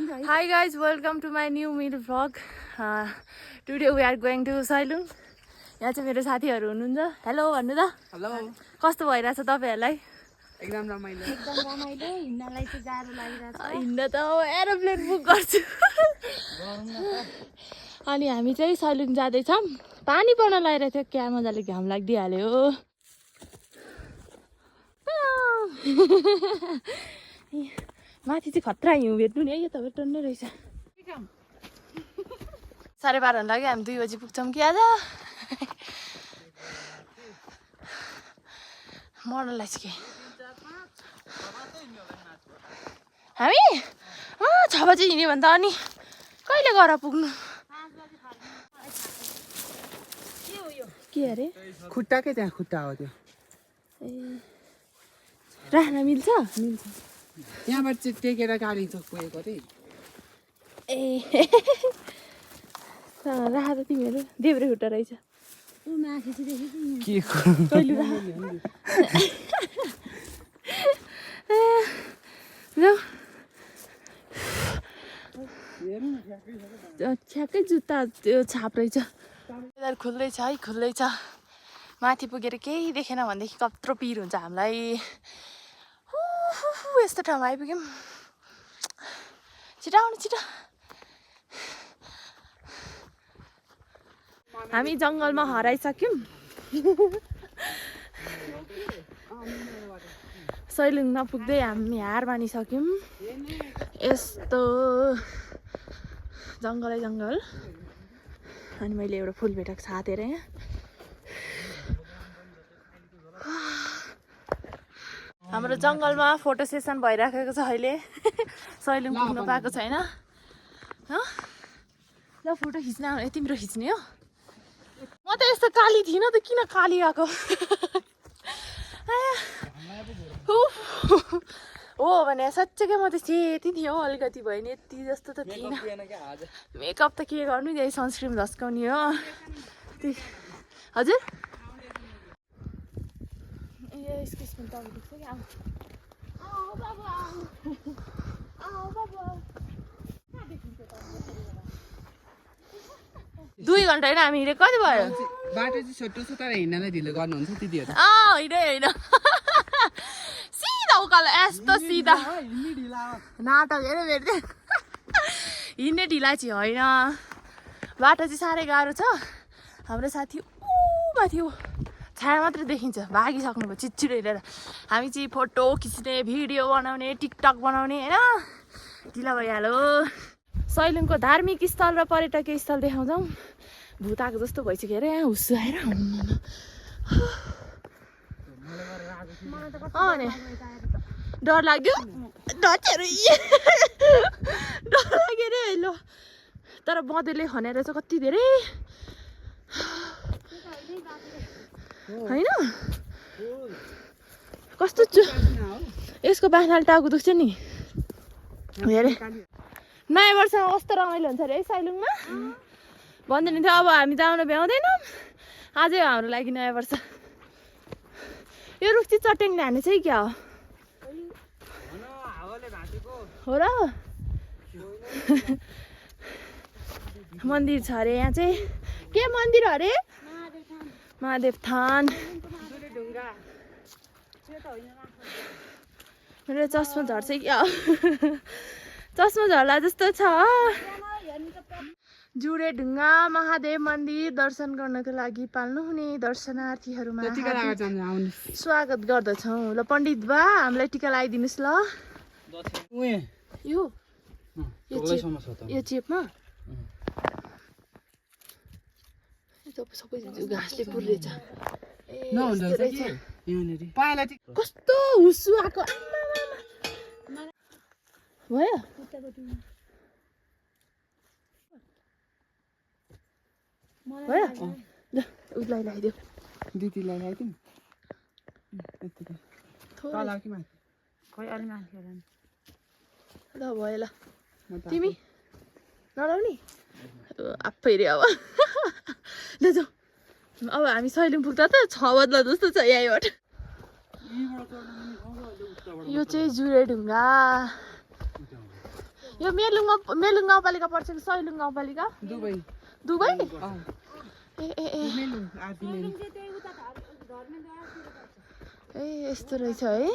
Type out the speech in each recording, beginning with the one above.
Hi guys, welcome to my new meal vlog. Today we are going to Sailung. यहाँ चाहिँ मेरो साथीहरु हुनुहुन्छ. हेलो भन्नु त. हेलो. कस्तो भइराछ तपाईहरुलाई? एकदम रमाइलो. हिँड्नलाई चाहिँ गाह्रो लागिरहेछ. हिँड्न त एरोप्लेन बुक गर्छु. अनि हामी चाहिँ साइलुङ जाँदै छौं. पानी पर्न लागिरहेको थियो, क्या मजाले घाम लाग्दिहाल्यो. माथि चाहिँ खतरा हिउँ भेट्नु नि है, यो त भेट्नु रहेछ. 12:30 हुन लाग्यो, हामी 2 बजी पुग्छौं कि आज. मर्न लाग्छ हामी 6 बजी हिँड्यो भने त अनि कहिले गएर पुग्नु? के अरे खुट्टाकै त्यहाँ खुट्टा हो त्यो. राख्न मिल्छ? मिल्छ. यहाँबाट चाहिँ टेकेर गाडी गएको रे. राख त तिमीहरू देब्रे खुट्टा रहेछ. के कहिले राख ठ्याक्कै जुत्ता त्यो छाप रहेछ. खुल्दैछ है, खुल्दैछ. माथि पुगेर केही देखेन भनेदेखि कत्रो पिर हुन्छ हामीलाई. यस्तो ठाउँमा आइपुग्यौँ. छिटो आउनु छिटो. हामी जङ्गलमा हराइसक्यौँ. सैलुङ नपुग्दै हामी हार मानिसक्यौँ. यस्तो जङ्गलै जङ्गल. अनि मैले एउटा फुल भेटेको छ हातेर यहाँ. हाम्रो जङ्गलमा फोटो सेसन भइराखेको छ अहिले. सैलुङ पुग्नु पाएको छैन. ल फोटो खिच्न आउने. तिम्रो खिच्ने हो? म त यस्तो काली थिइनँ त, किन काली आएको? हो भने साँच्चै म त सेती थिएँ हो, अलिकति भयो नि, यति जस्तो त थिएन. मेकअप त के गर्नु, यही सनस्क्रिन झस्काउने हो. हजुर एक्सक्युज मी, तपाईँ देख्छ कि? आऊ बाबु आऊ बाबु. 2 घन्टा होइन हामी हिँडेको. कति भयो? बाटो चाहिँ छोटो छ तर हिँड्नलाई ढिलो गर्नुहुन्छ दिदीहरू. होइन सिधा उकालो यस्तो सिधा. नाटक हेरे भेट्दै. हिँड्ने ढिला चाहिँ होइन, बाटो चाहिँ साह्रै गाह्रो छ. हाम्रो साथी माथि हो, छाया मात्रै देखिन्छ. भागिसक्नु भयो छिटछिटो हिँडेर. हामी चाहिँ फोटो खिच्ने, भिडियो बनाउने, टिकटक बनाउने होइन. ढिला भइहाल्यो. सैलुङको धार्मिक स्थल र पर्यटकीय स्थल देखाउँछौँ. भूत आएको जस्तो भइसक्यो अरे यहाँ हुस्सु आएर. डर लाग्यो. डर लाग्यो रे. ल तर बँदेले खनेर चाहिँ कति धेरै होइन. कस्तो यसको बाख्नाले टाउको दुख्छ नि. हेरे नयाँ वर्षमा कस्तो रमाइलो हुन्छ अरे है साइलुङमा. भन्दैन थियो अब हामी त आउन भ्याउँदैनौँ. आजै हाम्रो लागि नयाँ वर्ष. यो रुख चाहिँ चट्याङले हाने चाहिँ क्या हो र? मन्दिर छ अरे यहाँ चाहिँ. के मन्दिर अरे? महादेव थान. मेरो चस्मा झर्छ क्या? चस्मा झर्ला जस्तो छ. जुरे ढुङ्गा महादेव मन्दिर दर्शन गर्नको लागि पाल्नुहुने दर्शनार्थीहरूमा स्वागत गर्दछौँ. ल पण्डित बा हामीलाई टिका लगाइदिनुहोस् ल. यो चेपमा सबै घाँसले पुर्रेछ. कस्तो हुस्सु आएको भयो. ल उसलाई लगाइदेऊ. दिदीलाई लगाइदिउँ. ल भयो. ल तिमी नलाउने आफै रे. अब ल जाऊ. अब हामी सैलुङ पुग्दा त 6 बज्ला जस्तो छ यहीँबाट. यो चाहिँ जुरे ढुङ्गा. यो मेलुङ गाउँपालिका पर्छ कि सैलुङ गाउँपालिका दुबई दुबई अँ ए मेलुङ आदिले यस्तो रहेछ है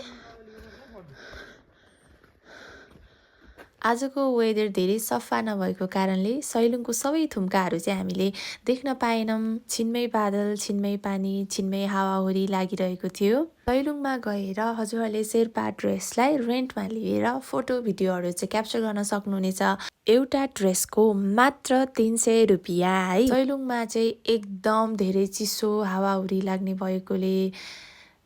आजको वेदर धेरै सफा नभएको कारणले सैलुङको सबै थुम्काहरू चाहिँ हामीले देख्न पाएनौँ छिनमै बादल छिनमै पानी छिनमै हावाहुरी लागिरहेको थियो सैलुङमा गएर हजुरहरूले शेर्पा ड्रेसलाई रेन्टमा लिएर फोटो भिडियोहरू चाहिँ क्याप्चर गर्न सक्नुहुनेछ एउटा ड्रेसको मात्र 300 रुपियाँ है सैलुङमा चाहिँ एकदम धेरै चिसो हावाहुरी लाग्ने भएकोले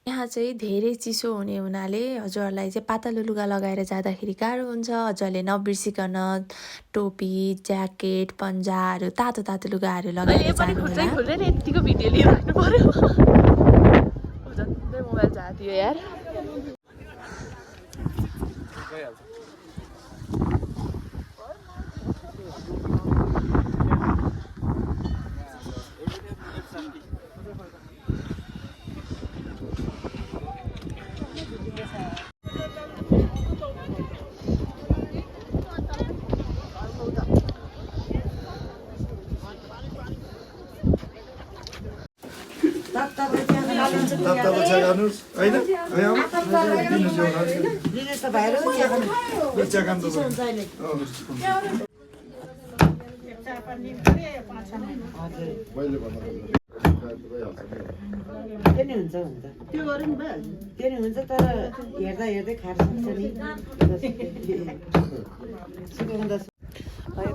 यहाँ चाहिँ धेरै चिसो हुने हुनाले हजुरहरूलाई चाहिँ पातलो लुगा लगाएर जाँदाखेरि गाह्रो हुन्छ हजुरहरूले नबिर्सिकन टोपी ज्याकेट पन्जाहरू तातो तातो लुगाहरू लगाएर जानुहोला यतिको भिडियो लिइराख्नु पर्यो झन्डै मोबाइल झादियो यार तातो चिया खानुहोस् होइन दिनुहोस् यो चिया खानु त्यो गरौँ त्यो नि हुन्छ तर हेर्दा हेर्दै खाएर सक्छ नि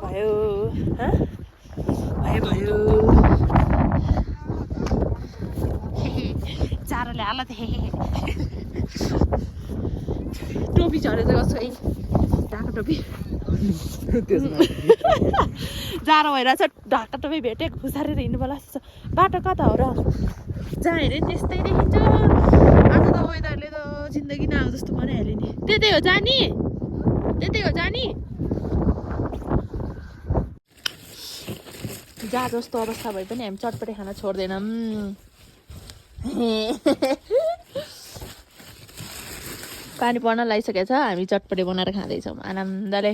भयो भयो चारोले हाल टोपी झरेछ कसो है ढाका टोपी जाडो भइरहेछ ढाका टोपी भेटे खुसारेर हिँड्नु पर्ला बाटो कता हो र जहाँ हेऱ्यो त्यस्तै देखिन्छ आज त वेदरले त जिन्दगी नआउ जस्तो बनाइहाल्यो नि त्यतै हो जानी जहाँ जस्तो अवस्था भए पनि हामी चटपटे खाना छोड्दैनौँ पानी पर्न लागिसकेको छ हामी चटपटे बनाएर खाँदैछौँ आनन्दले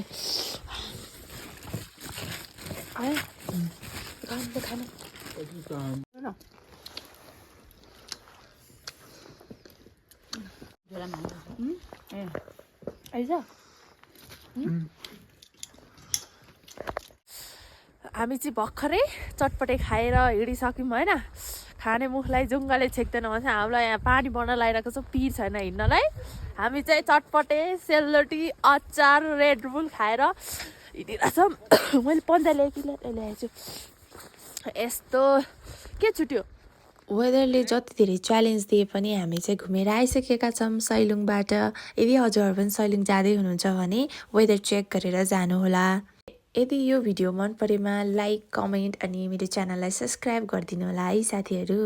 हामी चाहिँ भर्खरै चटपटे खाएर हिँडिसक्यौँ होइन खाने मुखलाई जुङ्गाले छेक्दैन भन्छ हामीलाई यहाँ पानी पर्न लगाइरहेको छ पिर छैन हिँड्नलाई हामी चाहिँ चटपटे सेलरोटी अचार रेड बुल खाएर हिँडिरहेछौँ मैले पन्जा ल्याएछु यस्तो के छुट्यो वेदरले जति धेरै च्यालेन्ज दिए पनि हामी चाहिँ घुमेर आइसकेका छौँ सैलुङबाट यदि हजुरहरू पनि सैलुङ जाँदै हुनुहुन्छ भने वेदर चेक गरेर जानुहोला यदि यो भिडियो मन परेमा लाइक कमेन्ट अनि मेरो च्यानललाई सब्सक्राइब गरिदिनु होला है साथीहरू